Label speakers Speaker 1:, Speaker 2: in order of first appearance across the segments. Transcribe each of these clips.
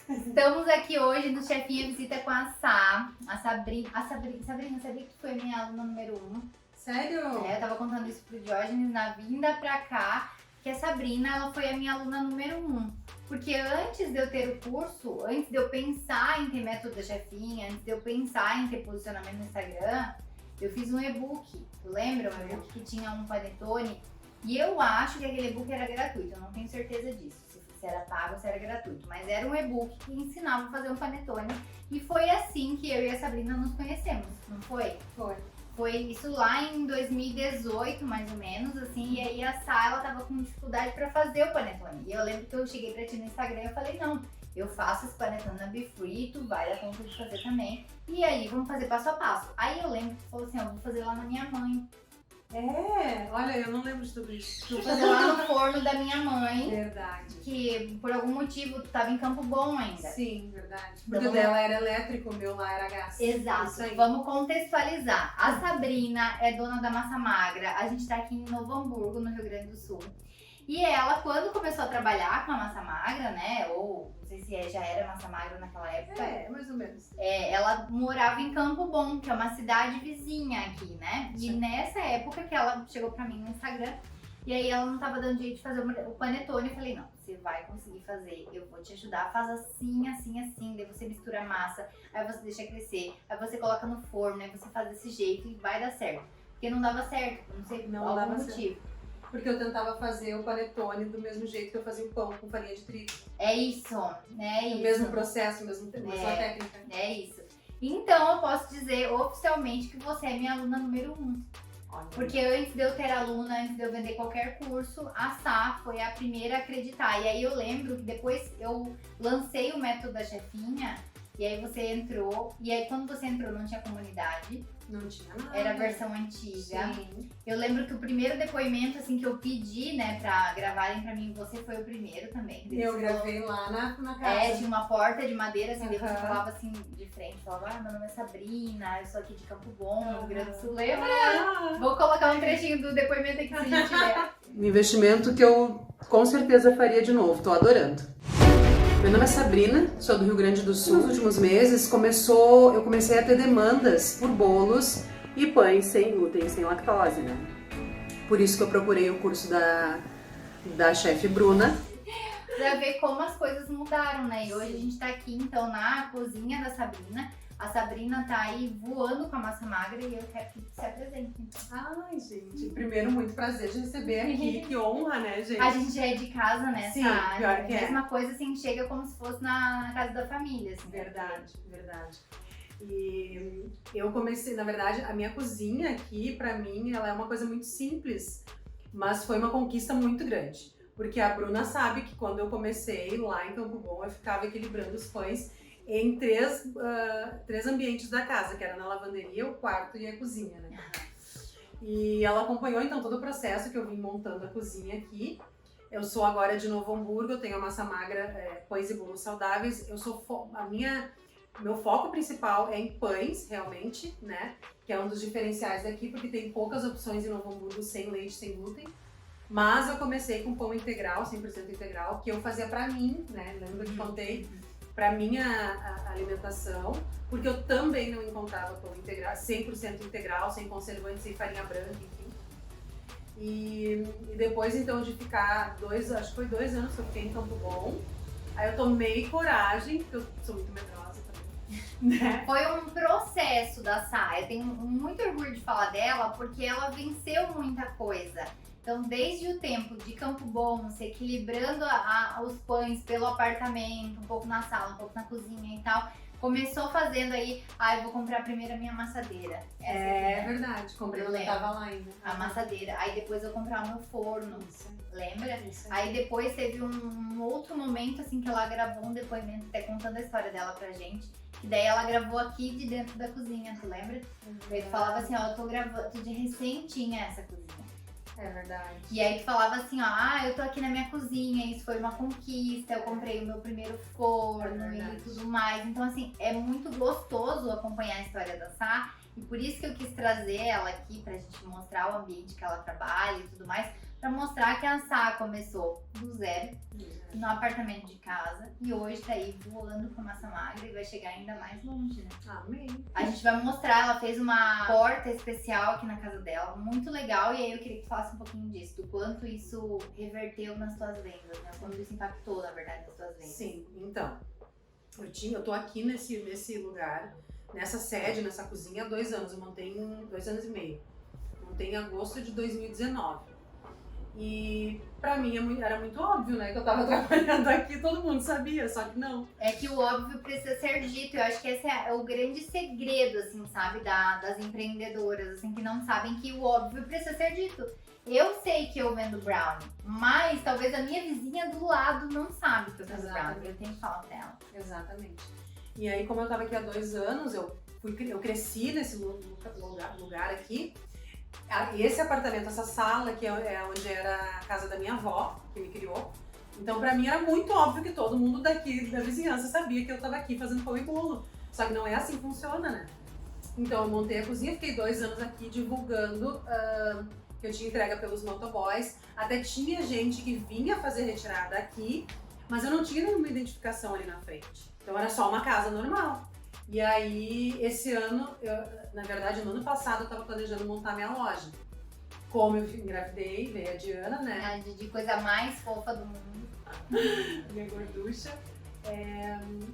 Speaker 1: Estamos aqui hoje no Chefinha Visita com a Sabrina, sabia que foi minha aluna número 1.
Speaker 2: Sério?
Speaker 1: Eu tava contando isso pro Diógenes na vinda pra cá, que a Sabrina, ela foi a minha aluna número 1. Porque antes de eu ter o curso, antes de eu pensar em ter método da chefinha, antes de eu pensar em ter posicionamento no Instagram, eu fiz um e-book. Tu lembra? Um e-book que tinha um panetone. E eu acho que aquele e-book era gratuito, eu não tenho certeza disso. Se era pago ou se era gratuito, mas era um e-book que ensinava a fazer um panetone e foi assim que eu e a Sabrina nos conhecemos, não foi? Foi isso lá em 2018, mais ou menos, assim, e aí a Sá, ela tava com dificuldade pra fazer o panetone. E eu lembro que eu cheguei pra ti no Instagram e eu falei, não, eu faço esse panetone na Be Free, tu vai dar conta de fazer também. E aí, vamos fazer passo a passo. Aí eu lembro que tu falou assim, eu vou fazer lá na minha mãe.
Speaker 2: Olha, eu não lembro de tudo isso.
Speaker 1: Vou fazer lá no forno da minha mãe.
Speaker 2: Verdade.
Speaker 1: Que por algum motivo tu tava em Campo Bom ainda.
Speaker 2: Sim, verdade.
Speaker 1: Então,
Speaker 2: Porque o dela era elétrico, o meu lá era gás.
Speaker 1: Exato.
Speaker 2: Isso aí.
Speaker 1: Vamos contextualizar. A Sabrina é dona da Massa Magra. A gente tá aqui em Novo Hamburgo, no Rio Grande do Sul. E ela, quando começou a trabalhar com a Massa Magra, né? Ou não sei se já era Massa Magra naquela época.
Speaker 2: Mais ou menos.
Speaker 1: Ela morava em Campo Bom, que é uma cidade vizinha aqui, né? E
Speaker 2: Sim.
Speaker 1: nessa época que ela chegou pra mim no Instagram, e aí ela não tava dando jeito de fazer o panetone, eu falei, não, você vai conseguir fazer, eu vou te ajudar, faz assim, assim, assim, daí você mistura a massa, aí você deixa crescer, aí você coloca no forno, aí você faz desse jeito e vai dar certo. Porque não dava certo, não sei por algum motivo.
Speaker 2: Porque eu tentava fazer o panetone do mesmo jeito que eu fazia o pão com farinha de trigo.
Speaker 1: É isso, né?
Speaker 2: O mesmo processo, a mesma técnica.
Speaker 1: É isso. Então eu posso dizer oficialmente que você é minha aluna número 1. Porque antes de eu ter aluna, antes de eu vender qualquer curso, a Sá foi a primeira a acreditar. E aí eu lembro que depois eu lancei o método da chefinha, e aí você entrou, e aí quando você entrou não tinha comunidade.
Speaker 2: Não tinha nada.
Speaker 1: Era a versão antiga.
Speaker 2: Sim.
Speaker 1: Eu lembro que o primeiro depoimento assim que eu pedi, né, pra gravarem pra mim, você foi o primeiro também.
Speaker 2: Eu gravei lá na casa.
Speaker 1: Tinha uma porta de madeira, assim, daí você falava assim de frente, falava, meu nome é Sabrina, eu sou aqui de Campo Bom, no Rio Grande do Sul, lembra? Vou colocar um trechinho do depoimento aqui se a gente tiver.
Speaker 3: Um investimento que eu com certeza faria de novo, tô adorando. Meu nome é Sabrina, sou do Rio Grande do Sul. Nos últimos meses eu comecei a ter demandas por bolos e pães sem glúten, sem lactose, né? Por isso que eu procurei o curso da chefe Bruna.
Speaker 1: Pra ver como as coisas mudaram, né? E hoje a gente tá aqui, então, na cozinha da Sabrina. A Sabrina tá aí voando com a Massa Magra e eu quero que se apresente.
Speaker 2: Ai, gente, primeiro, muito prazer de receber aqui, que honra, né, gente?
Speaker 1: A gente já é de casa, né?
Speaker 2: Sim, pior que é.
Speaker 1: A mesma coisa, assim, chega como se fosse na casa da família, assim.
Speaker 2: Verdade. E eu comecei, na verdade, a minha cozinha aqui, pra mim, ela é uma coisa muito simples, mas foi uma conquista muito grande. Porque a Bruna sabe que quando eu comecei lá em Campo Bom, eu ficava equilibrando os pães em três ambientes da casa, que era na lavanderia, o quarto e a cozinha, né? E ela acompanhou então todo o processo que eu vim montando a cozinha aqui. Eu sou agora de Novo Hamburgo, eu tenho a Massa Magra, pães e bolos saudáveis. Meu foco principal é em pães, realmente, né? Que é um dos diferenciais daqui, porque tem poucas opções em Novo Hamburgo sem leite, sem glúten. Mas eu comecei com pão integral, 100% integral, que eu fazia pra mim, né? Lembra que contei? Pra minha alimentação, porque eu também não encontrava pão integral, 100% integral, sem conservante, sem farinha branca, enfim. E depois, então, de ficar acho que foi 2 anos que eu fiquei em Campo Bom, aí eu tomei coragem, porque eu sou muito medrosa também, né?
Speaker 1: Foi um processo da Sá, eu tenho muito orgulho de falar dela, porque ela venceu muita coisa. Então, desde o tempo de Campo Bom, se equilibrando os pães pelo apartamento, um pouco na sala, um pouco na cozinha e tal, começou fazendo aí, eu vou comprar primeiro a minha amassadeira.
Speaker 2: Verdade, comprei, eu tava lá ainda.
Speaker 1: A amassadeira. Aí depois eu comprar o meu forno, lembra?
Speaker 2: Isso.
Speaker 1: Aí depois teve um outro momento, assim, que ela gravou um depoimento, até contando a história dela pra gente, Que daí ela gravou aqui de dentro da cozinha, tu lembra? Daí tu falava assim, ó, eu tô gravando, tu de recém tinha essa cozinha.
Speaker 2: É verdade.
Speaker 1: E aí tu falava assim, ó, eu tô aqui na minha cozinha, isso foi uma conquista, eu comprei o meu primeiro forno e tudo mais. Então, assim, é muito gostoso acompanhar a história da Sá. E por isso que eu quis trazer ela aqui pra gente mostrar o ambiente que ela trabalha e tudo mais. Pra mostrar que a Sá começou do zero, no apartamento de casa. E hoje tá aí voando com massa magra e vai chegar ainda mais longe, né?
Speaker 2: Amém.
Speaker 1: A gente vai mostrar, ela fez uma porta especial aqui na casa dela, muito legal. E aí eu queria que tu falasse um pouquinho disso, do quanto isso reverteu nas tuas vendas, né? Quanto isso impactou, na verdade, nas tuas vendas.
Speaker 2: Sim, então, eu tô aqui nesse lugar, nessa sede, nessa cozinha há 2 anos. Eu montei em 2 anos e meio. Montei em agosto de 2019. E pra mim era muito óbvio, né, que eu tava trabalhando aqui, todo mundo sabia, só que não.
Speaker 1: É que o óbvio precisa ser dito. Eu acho que esse é o grande segredo, assim, sabe, das empreendedoras, assim, que não sabem que o óbvio precisa ser dito. Eu sei que eu vendo brownie, mas talvez a minha vizinha do lado não sabe que eu vendo brownie. Eu tenho que falar pra ela.
Speaker 2: Exatamente. E aí, como eu tava aqui há 2 anos, eu cresci nesse lugar aqui. Esse apartamento, essa sala, que é onde era a casa da minha avó, que me criou. Então, pra mim, era muito óbvio que todo mundo daqui, da vizinhança, sabia que eu tava aqui fazendo pão e bolo. Só que não é assim que funciona, né? Então, eu montei a cozinha, fiquei 2 anos aqui divulgando que eu tinha entrega pelos motoboys. Até tinha gente que vinha fazer retirada aqui, mas eu não tinha nenhuma identificação ali na frente. Então, era só uma casa normal. E aí, esse ano, na verdade, no ano passado, eu tava planejando montar minha loja. Como eu engravidei, veio a Diana, né?
Speaker 1: De coisa mais fofa do mundo.
Speaker 2: Minha gorducha.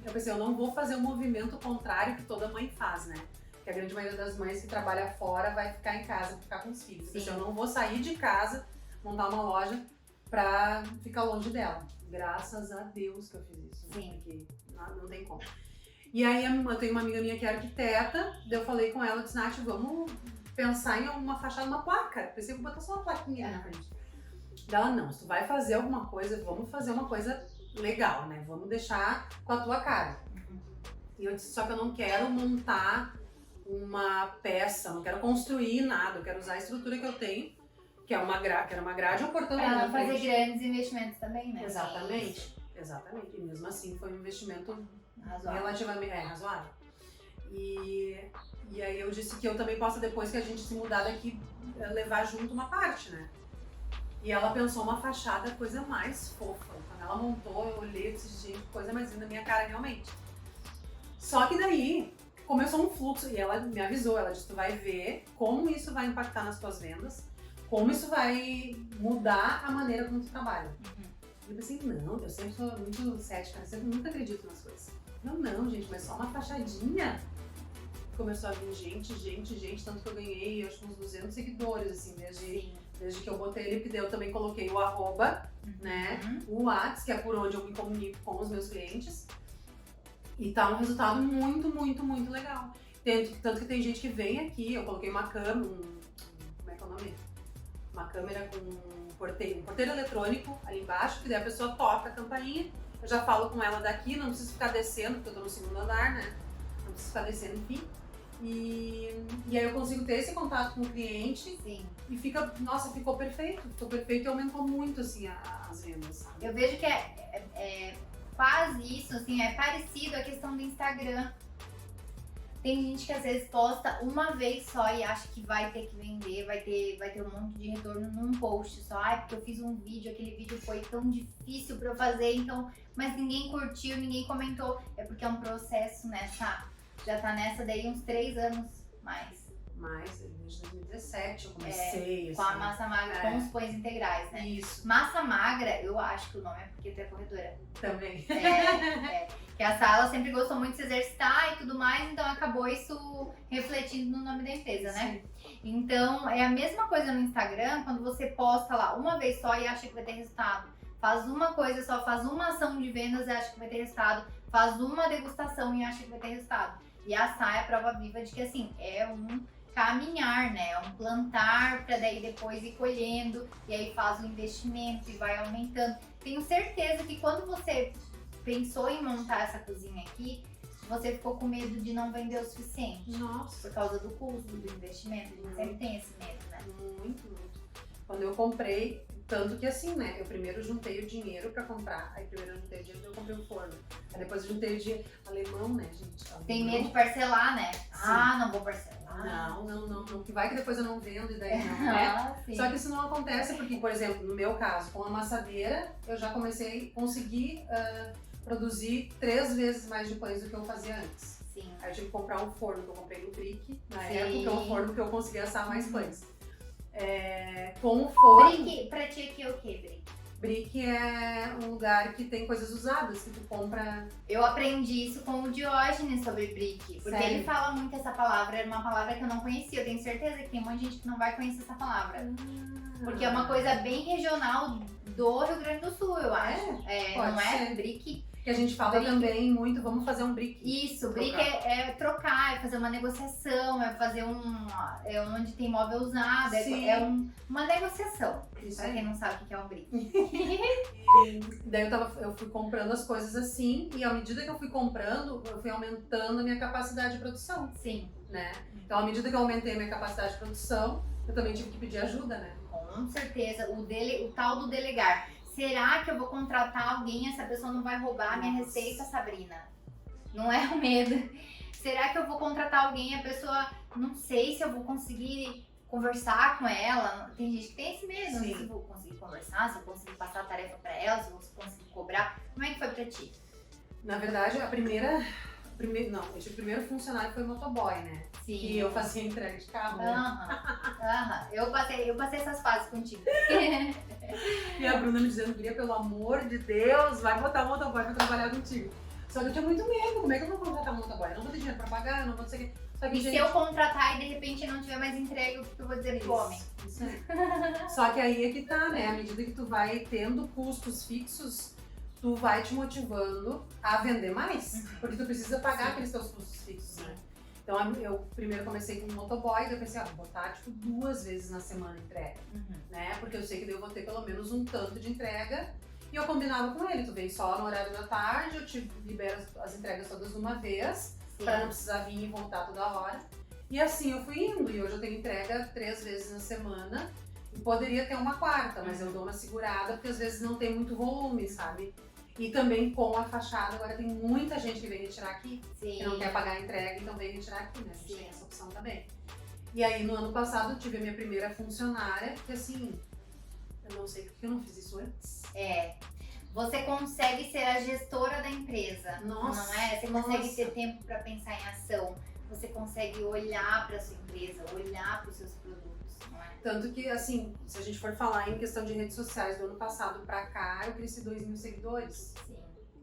Speaker 2: Eu pensei, eu não vou fazer o movimento contrário que toda mãe faz, né? Porque a grande maioria das mães que trabalha fora vai ficar em casa, ficar com os filhos. Eu pensei, eu não vou sair de casa, montar uma loja pra ficar longe dela. Graças a Deus que eu fiz isso. Né?
Speaker 1: Sim.
Speaker 2: Porque não tem como. E aí eu tenho uma amiga minha que é arquiteta, daí eu falei com ela, disse, Nath, vamos pensar em uma fachada, uma placa. Pensei, vou botar só uma plaquinha na frente. Daí ela, não, se tu vai fazer alguma coisa, vamos fazer uma coisa legal, né? Vamos deixar com a tua cara. E eu disse, só que eu não quero montar uma peça, não quero construir nada, eu quero usar a estrutura que eu tenho, que era uma grade ou portão ali na
Speaker 1: fazer
Speaker 2: frente.
Speaker 1: grandes investimentos também, né?
Speaker 2: Exatamente, exatamente. E mesmo assim foi um investimento
Speaker 1: Razoável.
Speaker 2: relativamente razoável. E aí eu disse que eu também posso, depois que a gente se mudar daqui, levar junto uma parte, né? E ela pensou uma fachada, coisa mais fofa. Quando ela montou, eu olhei e disse, gente, coisa mais linda na minha cara, realmente. Só que daí começou um fluxo e ela me avisou, ela disse, tu vai ver como isso vai impactar nas tuas vendas, como isso vai mudar a maneira como tu trabalha. E eu pensei, não, eu sempre sou muito cética, eu sempre nunca acredito nas coisas. Não, gente, mas só uma fachadinha. Começou a vir gente, tanto que eu ganhei, acho que uns 200 seguidores, assim, desde que eu botei ele, porque daí eu também coloquei o arroba, né, o WhatsApp, que é por onde eu me comunico com os meus clientes. E tá um resultado muito, muito, muito legal. Tanto que tem gente que vem aqui, eu coloquei uma câmera, como é que é o nome? Uma câmera com um porteiro eletrônico ali embaixo, que daí a pessoa toca a campainha, eu já falo com ela daqui, não preciso ficar descendo, porque eu tô no 2º andar, né? Não preciso ficar descendo, enfim. E aí eu consigo ter esse contato com o cliente.
Speaker 1: Sim.
Speaker 2: E ficou perfeito. Ficou perfeito e aumentou muito, assim, as vendas, sabe?
Speaker 1: Eu vejo que é quase isso, assim, é parecido a questão do Instagram. Tem gente que às vezes posta uma vez só e acha que vai ter que vender, vai ter um monte de retorno num post só. Ai, porque eu fiz um vídeo, aquele vídeo foi tão difícil pra eu fazer, então, mas ninguém curtiu, ninguém comentou. É porque é um processo nessa, já tá nessa daí uns 3 anos mais.
Speaker 2: Desde 2017 eu comecei,
Speaker 1: com a massa magra, com os pães integrais, né?
Speaker 2: Isso.
Speaker 1: Massa magra, eu acho que o nome é porque tu é corredora.
Speaker 2: Também.
Speaker 1: Que a Sala sempre gostou muito de se exercitar e tudo mais, então acabou isso refletindo no nome da empresa, né? Sim. Então, é a mesma coisa no Instagram, quando você posta lá uma vez só e acha que vai ter resultado. Faz uma coisa só, faz uma ação de vendas e acha que vai ter resultado. Faz uma degustação e acha que vai ter resultado. E a Sá é a prova viva de que, assim, é um caminhar, né? É um plantar para daí depois ir colhendo e aí faz o investimento e vai aumentando. Tenho certeza que quando você pensou em montar essa cozinha aqui, você ficou com medo de não vender o suficiente.
Speaker 2: Nossa,
Speaker 1: Por causa do custo, do investimento. A gente sempre tem esse medo, né?
Speaker 2: muito. Quando eu comprei, tanto que assim, né? Eu primeiro juntei o dinheiro pra comprar. Aí primeiro eu juntei o dinheiro, eu comprei o forno. Aí depois eu juntei o dinheiro. Alemão, né, gente? Alemão.
Speaker 1: Tem medo de parcelar, né? Ah, não vou parcelar.
Speaker 2: Não. Que vai que depois eu não vendo e daí não, né?
Speaker 1: Ah, sim.
Speaker 2: Só que isso não acontece porque, por exemplo, no meu caso, com a amassadeira, eu já consegui produzir 3 vezes mais de pães do que eu fazia antes.
Speaker 1: Sim.
Speaker 2: Aí eu tive que comprar um forno que eu comprei no Brick, na
Speaker 1: Sim.
Speaker 2: época, um forno que eu consegui assar mais pães. Com o forno,
Speaker 1: Brick, pra ti aqui é o quê, Brick?
Speaker 2: Brick é um lugar que tem coisas usadas, que tu compra.
Speaker 1: Eu aprendi isso com o Diógenes sobre Brick. Porque
Speaker 2: Sério?
Speaker 1: ele fala muito essa palavra, era uma palavra que eu não conhecia. Eu tenho certeza que tem um monte de gente que não vai conhecer essa palavra. Porque é uma coisa bem regional do Rio Grande do Sul, eu acho.
Speaker 2: pode
Speaker 1: Não é?
Speaker 2: ser.
Speaker 1: Brick.
Speaker 2: Que a gente fala
Speaker 1: Brick.
Speaker 2: também muito, vamos fazer um Brick.
Speaker 1: Isso, Brick
Speaker 2: Trocar.
Speaker 1: é trocar, é fazer uma negociação, é fazer é onde tem móvel usado,
Speaker 2: Sim.
Speaker 1: uma negociação.
Speaker 2: Isso
Speaker 1: Pra
Speaker 2: aí.
Speaker 1: quem não sabe o que é um Brick.
Speaker 2: Daí eu fui comprando as coisas assim, e à medida que eu fui comprando, eu fui aumentando a minha capacidade de produção,
Speaker 1: Sim,
Speaker 2: né? Então, à medida que eu aumentei a minha capacidade de produção, eu também tive que pedir ajuda, né?
Speaker 1: com certeza. O tal do delegar. Será que eu vou contratar alguém e essa pessoa não vai roubar a minha
Speaker 2: Nossa.
Speaker 1: receita, Sabrina? Não é o medo. Será que eu vou contratar alguém e a pessoa, não sei se eu vou conseguir conversar com ela? Tem gente que tem esse medo, não sei
Speaker 2: Sim.
Speaker 1: se eu vou conseguir conversar, se eu vou conseguir passar a tarefa pra ela, se eu vou conseguir cobrar. Como é que foi pra ti?
Speaker 2: Na verdade, o primeiro funcionário foi o motoboy, né?
Speaker 1: Sim.
Speaker 2: Que eu fazia entrega de carro, né?
Speaker 1: Aham. Eu passei essas fases contigo.
Speaker 2: E a Bruna me dizendo, Guria, pelo amor de Deus, vai botar um motoboy pra trabalhar contigo. Só que eu tinha muito medo, como é que eu vou contratar um motoboy? Eu não vou ter dinheiro pra pagar, eu não vou ter que... Só que,
Speaker 1: E se eu contratar e de repente não tiver mais entrega, o que eu vou dizer pro homem?
Speaker 2: Isso aí. Só que aí é que tá, né? À medida que tu vai tendo custos fixos, tu vai te motivando a vender mais. Porque tu precisa pagar aqueles teus custos fixos, né? Então eu primeiro comecei com um motoboy, daí eu pensei, vou botar tipo 2 vezes na semana entrega, né? Porque eu sei que daí eu vou ter pelo menos um tanto de entrega. E eu combinava com ele, tu vem só no horário da tarde, eu te libero as entregas todas de uma vez, pra não precisar vir e voltar toda hora. E assim eu fui indo, e hoje eu tenho entrega 3 vezes na semana. E poderia ter uma 4ª, mas eu dou uma segurada, porque às vezes não tem muito volume, sabe? E também com a fachada, agora tem muita gente que vem retirar aqui,
Speaker 1: Sim.
Speaker 2: que não quer pagar a entrega, então vem retirar aqui, né? A gente
Speaker 1: Sim.
Speaker 2: tem essa opção também. E aí no ano passado eu tive a minha primeira funcionária, que assim, eu não sei porque eu não fiz isso antes.
Speaker 1: Você consegue ser a gestora da empresa,
Speaker 2: Nossa,
Speaker 1: não é? Você consegue
Speaker 2: nossa.
Speaker 1: ter tempo para pensar em ação. Você consegue olhar para sua empresa, olhar para os seus produtos, não é?
Speaker 2: Tanto que, assim, se a gente for falar em questão de redes sociais do ano passado pra cá, eu cresci 2.000 seguidores.
Speaker 1: Sim.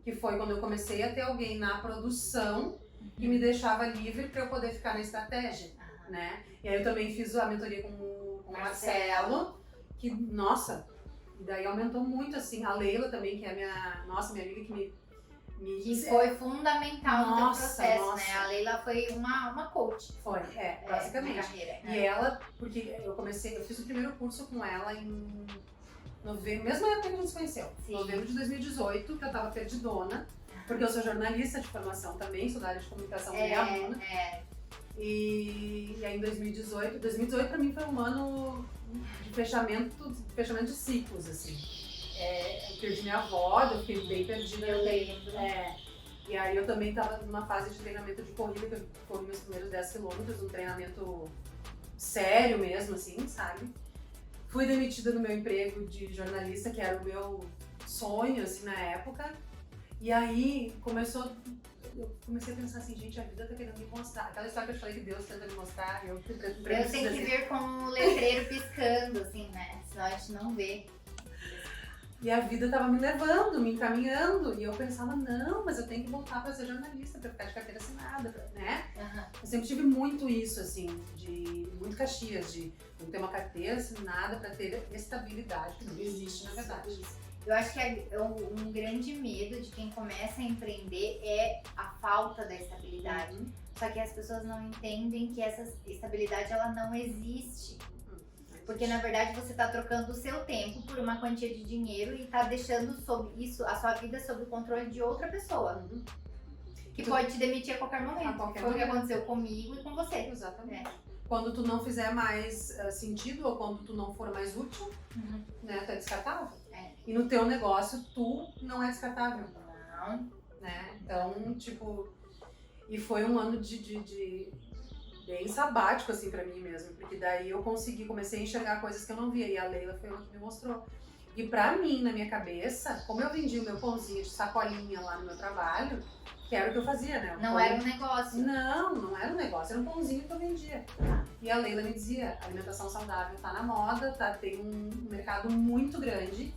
Speaker 2: Que foi quando eu comecei a ter alguém na produção que me deixava livre pra eu poder ficar na estratégia, né? E aí eu também fiz a mentoria com o Marcelo, que, nossa, e daí aumentou muito, assim. A Leila também, que é minha amiga que me
Speaker 1: Que foi fundamental no teu
Speaker 2: Nossa,
Speaker 1: processo,
Speaker 2: nossa.
Speaker 1: né? A Leila foi uma coach.
Speaker 2: Foi, basicamente.
Speaker 1: Na carreira.
Speaker 2: E ela, porque eu fiz o primeiro curso com ela em novembro, mesmo época que a gente se conheceu.
Speaker 1: Sim.
Speaker 2: Novembro de 2018, que eu tava perdidona, porque eu sou jornalista de formação também, sou da área de comunicação e aluna. E aí em 2018 pra mim foi um ano de fechamento de ciclos, assim. Eu perdi minha avó, eu fiquei bem perdida.
Speaker 1: Eu lembro.
Speaker 2: E aí eu também tava numa fase de treinamento de corrida, que eu corri meus primeiros 10 quilômetros, um treinamento sério mesmo, assim, sabe? Fui demitida do meu emprego de jornalista, que era o meu sonho, assim, na época. E aí eu comecei a pensar assim, gente, a vida tá querendo me mostrar. Aquela história que eu te falei que Deus tenta me mostrar, eu
Speaker 1: Eu tenho que ver com o letreiro piscando, assim, né? Senão a gente não vê.
Speaker 2: E a vida tava me levando, me encaminhando. E eu pensava, não, mas eu tenho que voltar pra ser jornalista, pra ficar de carteira assinada, né? Eu sempre tive muito isso, assim, muito Caxias, de não ter uma carteira assinada pra ter estabilidade, que não existe, na verdade.
Speaker 1: Eu acho que um grande medo de quem começa a empreender é a falta da estabilidade. Só que as pessoas não entendem que essa estabilidade ela não existe. Porque na verdade você está trocando o seu tempo por uma quantia de dinheiro e está deixando a sua vida sob o controle de outra pessoa. que pode te demitir a qualquer momento.
Speaker 2: A qualquer
Speaker 1: Foi o que
Speaker 2: momento.
Speaker 1: aconteceu comigo e com você.
Speaker 2: Exatamente. Quando tu não fizer mais sentido ou quando tu não for mais útil,
Speaker 1: Uhum.
Speaker 2: né, tu é descartável.
Speaker 1: É.
Speaker 2: E no teu negócio, tu não é descartável,
Speaker 1: Não.
Speaker 2: né? Então, tipo... E foi um ano de bem sabático, assim, pra mim mesmo. Porque daí eu comecei a enxergar coisas que eu não via. E a Leila foi uma que me mostrou. E pra mim, na minha cabeça, como eu vendi o meu pãozinho de sacolinha lá no meu trabalho, que era o que eu fazia, né?
Speaker 1: Não era um negócio.
Speaker 2: Não era um negócio, era um pãozinho que eu vendia. E a Leila me dizia, a alimentação saudável tá na moda, tem um mercado muito grande,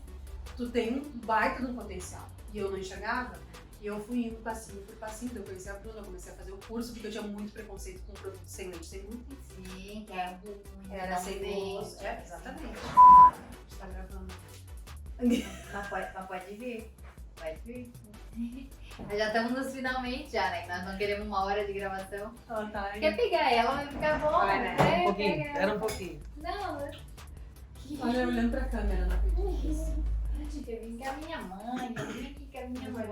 Speaker 2: tu tem um baita de um potencial. E eu não enxergava, e eu fui indo passinho por passinho, daí eu conheci a Bruna, eu comecei a fazer o curso, porque eu tinha muito preconceito com produto sem leite, sem glúten.
Speaker 1: Sim, que é ruim.
Speaker 2: Era
Speaker 1: não
Speaker 2: sem
Speaker 1: vende.
Speaker 2: gosto. Exatamente. Tá gravando.
Speaker 1: Mas pode vir. Pode vir. Nós já estamos nos finalmente já, né? Que nós não queremos uma hora de gravação.
Speaker 2: Ela tá aí.
Speaker 1: Quer pegar ela, vai ficar bom.
Speaker 2: Vai, né?
Speaker 1: É,
Speaker 4: Um pouquinho,
Speaker 1: pega ela.
Speaker 4: era um pouquinho.
Speaker 1: Não,
Speaker 2: Olha, olhando pra câmera, não acredito nisso.
Speaker 1: eu vim com a minha mãe, eu vim aqui com a minha mãe.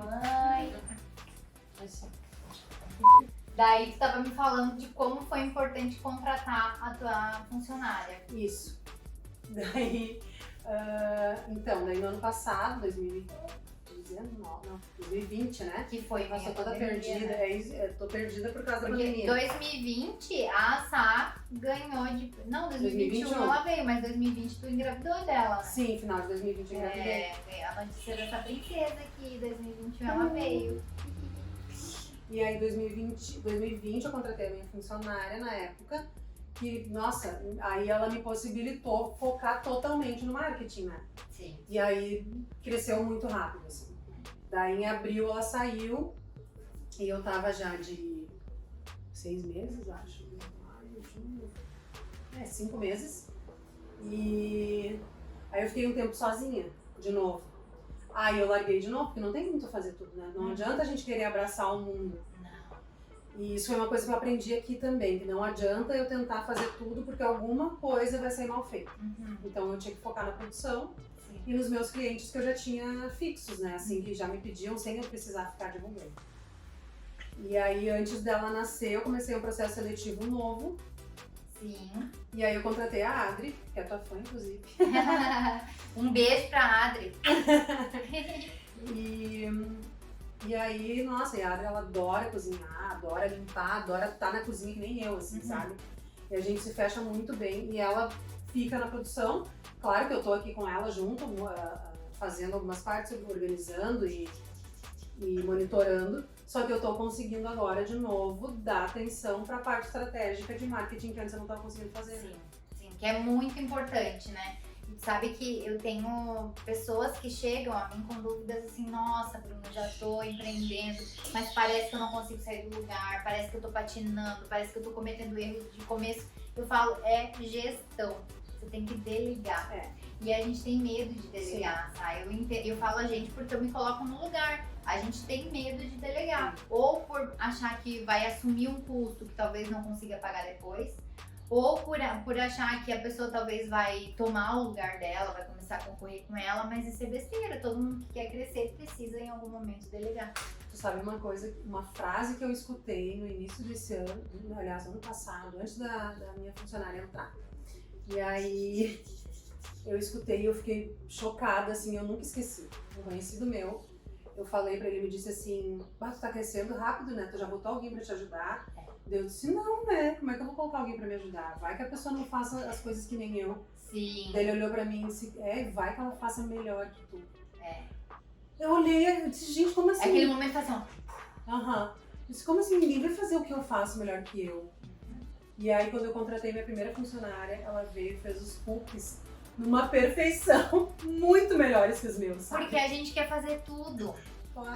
Speaker 1: Daí tu tava me falando de como foi importante contratar a tua funcionária.
Speaker 2: Isso. Daí, então, daí no ano passado, 2020, né?
Speaker 1: Que foi
Speaker 2: Nossa,
Speaker 1: minha
Speaker 2: tô toda
Speaker 1: pandemia,
Speaker 2: perdida.
Speaker 1: né?
Speaker 2: Tô perdida por causa da
Speaker 1: Porque
Speaker 2: pandemia.
Speaker 1: 2020 a Sá ganhou de... Não, 2021
Speaker 2: 2021.
Speaker 1: ela veio, mas 2020 tu engravidou dela, né?
Speaker 2: Sim, final de 2020 eu engravidei.
Speaker 1: É, a notícia dessa princesa que 2021 ela veio.
Speaker 2: E aí, 2020 eu contratei a minha funcionária na época, que, nossa, aí ela me possibilitou focar totalmente no marketing, né?
Speaker 1: Sim.
Speaker 2: E aí cresceu muito rápido, assim. Daí em abril ela saiu e eu tava já de 6 meses, acho. Maio, junho. 5 meses. E aí eu fiquei um tempo sozinha, de novo. Aí eu larguei de novo, porque não tem como tu fazer tudo, né? Não adianta a gente querer abraçar o mundo.
Speaker 1: Não.
Speaker 2: E isso foi uma coisa que eu aprendi aqui também, que não adianta eu tentar fazer tudo porque alguma coisa vai sair mal feita.
Speaker 1: Uhum.
Speaker 2: Então eu tinha que focar na produção
Speaker 1: Sim.
Speaker 2: e nos meus clientes que eu já tinha fixos, né? Assim, que já me pediam sem eu precisar ficar divulgando. E aí, antes dela nascer, eu comecei um processo seletivo novo.
Speaker 1: Sim.
Speaker 2: E aí eu contratei a Adri, que é tua fã, inclusive.
Speaker 1: Um beijo pra Adri.
Speaker 2: E aí, nossa, e a Adri, ela adora cozinhar, adora limpar, adora estar na cozinha que nem eu, assim,
Speaker 1: Uhum.
Speaker 2: sabe? E a gente se fecha muito bem e ela fica na produção. Claro que eu tô aqui com ela junto, fazendo algumas partes, organizando e monitorando. Só que eu tô conseguindo agora, de novo, dar atenção pra parte estratégica de marketing que antes eu não tava conseguindo fazer.
Speaker 1: Sim, sim, que é muito importante, né? E sabe que eu tenho pessoas que chegam a mim com dúvidas assim, nossa, Bruna, já tô empreendendo, mas parece que eu não consigo sair do lugar, parece que eu tô patinando, parece que eu tô cometendo erros de começo. Eu falo, é gestão, você tem que delegar.
Speaker 2: É.
Speaker 1: E a gente tem medo de delegar, sabe? Eu falo a gente porque eu me coloco no lugar. A gente tem medo de delegar. Ou por achar que vai assumir um custo que talvez não consiga pagar depois. Ou por achar que a pessoa talvez vai tomar o lugar dela, vai começar a concorrer com ela. Mas isso é besteira. Todo mundo que quer crescer precisa em algum momento delegar.
Speaker 2: Tu sabe uma frase que eu escutei no início desse ano, aliás, ano passado, antes da minha funcionária entrar. E aí eu escutei e eu fiquei chocada, assim, eu nunca esqueci. Um conhecido meu, eu falei pra ele, ele me disse assim, tu tá crescendo rápido, né? Tu já botou alguém pra te ajudar? Eu disse, não, né? Como é que eu vou colocar alguém pra me ajudar? Vai que a pessoa não faça as coisas que nem eu.
Speaker 1: Sim.
Speaker 2: Daí ele olhou pra mim e disse, vai que ela faça melhor que tu.
Speaker 1: É.
Speaker 2: Eu olhei e disse, gente, como assim?
Speaker 1: É aquele momento que assim, ó.
Speaker 2: Aham. Eu disse, como assim? Ninguém vai fazer o que eu faço melhor que eu. E aí, quando eu contratei minha primeira funcionária, ela veio e fez os cookies numa perfeição muito melhores que os meus, sabe?
Speaker 1: Porque a gente quer fazer tudo.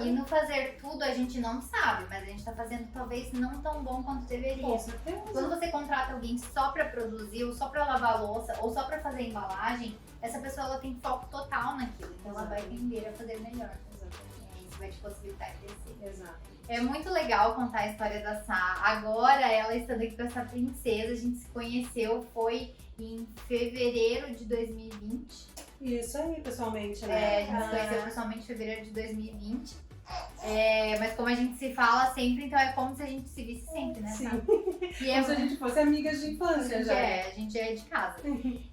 Speaker 1: E no fazer tudo a gente não sabe, mas a gente tá fazendo talvez não tão bom quanto deveria.
Speaker 2: Com certeza.
Speaker 1: Quando você contrata alguém só pra produzir, ou só pra lavar louça, ou só pra fazer embalagem, essa pessoa ela tem foco total naquilo. Então ela vai tender a fazer melhor. E isso vai te possibilitar crescer.
Speaker 2: Exato.
Speaker 1: É muito legal contar a história da Sá. Agora, ela estando aqui com essa princesa, a gente se conheceu, foi em fevereiro de 2020.
Speaker 2: Isso aí, pessoalmente,
Speaker 1: É,
Speaker 2: né?
Speaker 1: a gente se conheceu pessoalmente em fevereiro de 2020. Mas como a gente se fala sempre, então é como se a gente se visse sempre, né?
Speaker 2: Sim.
Speaker 1: Sabe? E
Speaker 2: Como se a gente fosse amigas de infância já.
Speaker 1: a gente é de casa.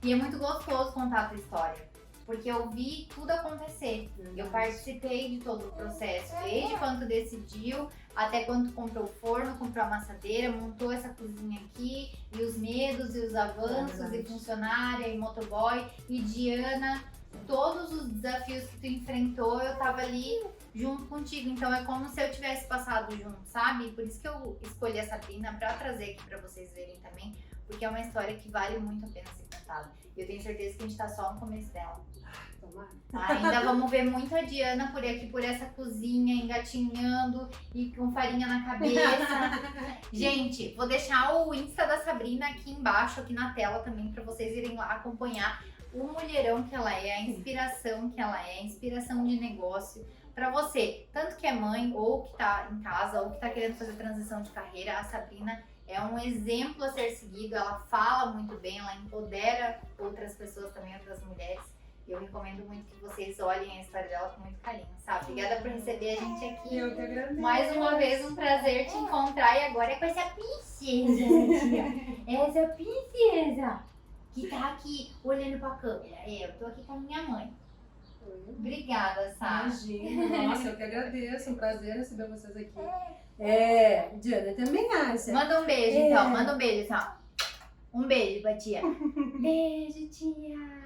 Speaker 1: E é muito gostoso contar a tua história. Porque eu vi tudo acontecer. Eu participei de todo o processo. Desde quando decidiu, até quando comprou o forno, comprou a amassadeira, montou essa cozinha aqui. E os medos, e os avanços, e funcionária, e motoboy, e Diana. Todos os desafios que tu enfrentou, eu tava ali junto contigo. Então é como se eu tivesse passado junto, sabe? Por isso que eu escolhi a Sabrina pra trazer aqui pra vocês verem também. Porque é uma história que vale muito a pena ser contada. E eu tenho certeza que a gente tá só no começo dela.
Speaker 2: Tomara.
Speaker 1: Ainda vamos ver muito a Diana por aqui, por essa cozinha, engatinhando e com farinha na cabeça. Gente, vou deixar o Insta da Sabrina aqui embaixo, aqui na tela também, pra vocês irem lá acompanhar o mulherão que ela é, a inspiração que ela é, a inspiração de negócio. Pra você, tanto que é mãe, ou que tá em casa, ou que tá querendo fazer transição de carreira, a Sabrina é um exemplo a ser seguido. Ela fala muito bem, ela empodera outras pessoas também, outras mulheres. Eu recomendo muito que vocês olhem a história dela com muito carinho, sabe? Obrigada por receber a gente aqui.
Speaker 2: Eu que agradeço.
Speaker 1: Mais uma vez, um prazer te encontrar. E agora é com essa princesa, tia. Essa princesa que tá aqui olhando pra câmera. Eu tô aqui com a minha mãe. Obrigada, Sá.
Speaker 2: Imagina. Nossa, eu que agradeço. Um prazer receber vocês aqui. Diana também acha.
Speaker 1: Manda um beijo, então. Manda um beijo, Sá. Um beijo pra tia. Beijo, tia.